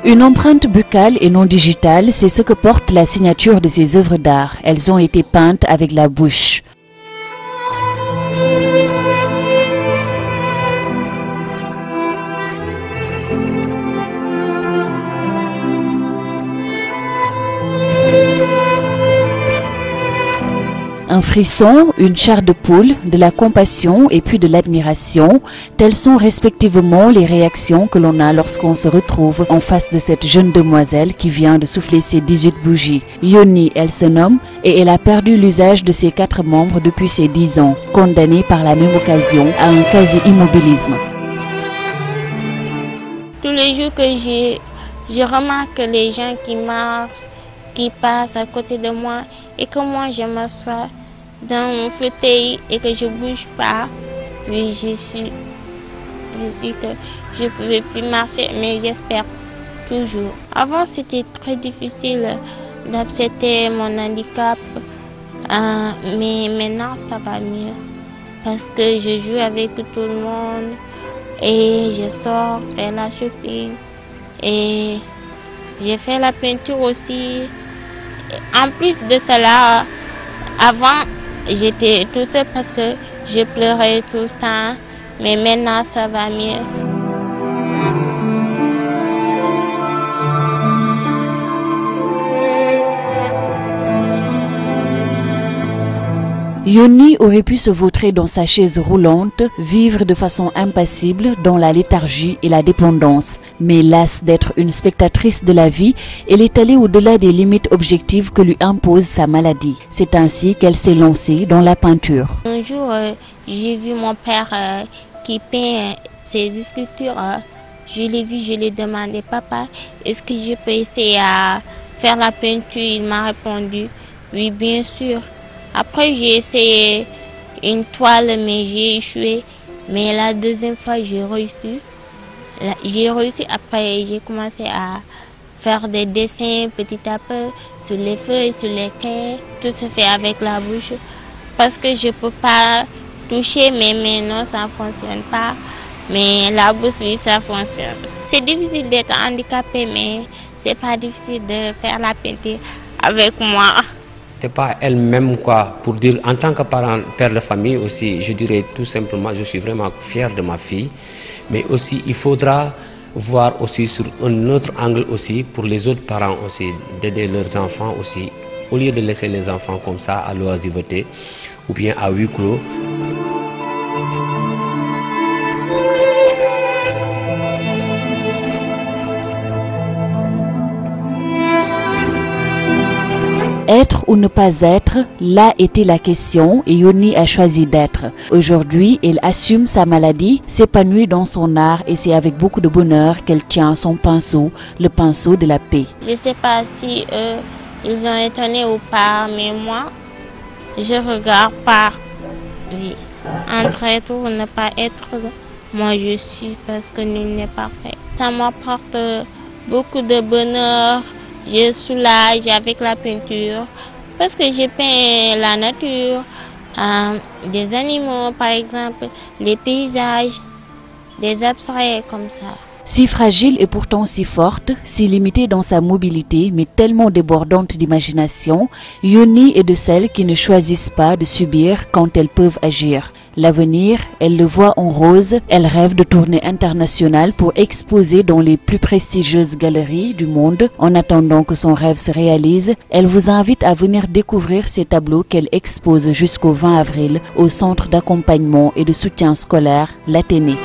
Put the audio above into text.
Une empreinte buccale et non digitale, c'est ce que porte la signature de ces œuvres d'art. Elles ont été peintes avec la bouche. Un frisson, une chair de poule, de la compassion et puis de l'admiration, telles sont respectivement les réactions que l'on a lorsqu'on se retrouve en face de cette jeune demoiselle qui vient de souffler ses 18 bougies. Yoni, elle se nomme, et elle a perdu l'usage de ses 4 membres depuis ses 10 ans, condamnée par la même occasion à un quasi-immobilisme. Tous les jours que je remarque les gens qui marchent, qui passent à côté de moi et que moi je m'assois dans mon fauteuil et que je ne bouge pas, oui, je suis que je ne pouvais plus marcher, mais j'espère toujours. Avant, c'était très difficile d'accepter mon handicap, mais maintenant, ça va mieux parce que je joue avec tout le monde et je sors faire la shopping et j'ai fait la peinture aussi. En plus de cela, avant, j'étais tout seul parce que je pleurais tout le temps, mais maintenant ça va mieux. Yoni aurait pu se vautrer dans sa chaise roulante, vivre de façon impassible dans la léthargie et la dépendance. Mais lasse d'être une spectatrice de la vie, elle est allée au-delà des limites objectives que lui impose sa maladie. C'est ainsi qu'elle s'est lancée dans la peinture. Un jour, j'ai vu mon père qui peint ses sculptures. Je l'ai vu, je lui ai demandé, papa, est-ce que je peux essayer à faire la peinture? Il m'a répondu, oui, bien sûr. Après, j'ai essayé une toile, mais j'ai échoué. Mais la deuxième fois, j'ai réussi. Après, j'ai commencé à faire des dessins petit à peu sur les feuilles, sur les cahiers. Tout se fait avec la bouche. Parce que je ne peux pas toucher mes mains, non, ça ne fonctionne pas. Mais la bouche, oui, ça fonctionne. C'est difficile d'être handicapé, mais ce n'est pas difficile de faire la peinture avec moi. C'est pas elle-même quoi, pour dire en tant que parent, père de famille aussi, je dirais tout simplement, je suis vraiment fier de ma fille, mais aussi il faudra voir aussi sur un autre angle aussi pour les autres parents aussi, d'aider leurs enfants aussi, au lieu de laisser les enfants comme ça à l'oisiveté ou bien à huis clos. Être ou ne pas être, là était la question et Yoni a choisi d'être. Aujourd'hui, elle assume sa maladie, s'épanouit dans son art et c'est avec beaucoup de bonheur qu'elle tient son pinceau, le pinceau de la paix. Je ne sais pas si ils ont étonné ou pas, mais moi, je regarde par oui. Entre être ou ne pas être, moi je suis parce que nul n'est parfait. Ça m'apporte beaucoup de bonheur. Je soulage avec la peinture parce que je peins la nature, des animaux par exemple, les paysages, des abstraits comme ça. Si fragile et pourtant si forte, si limitée dans sa mobilité mais tellement débordante d'imagination, Yoni est de celles qui ne choisissent pas de subir quand elles peuvent agir. L'avenir, elle le voit en rose, elle rêve de tournées internationales pour exposer dans les plus prestigieuses galeries du monde. En attendant que son rêve se réalise, elle vous invite à venir découvrir ces tableaux qu'elle expose jusqu'au 20 avril au Centre d'accompagnement et de soutien scolaire, l'Athénée.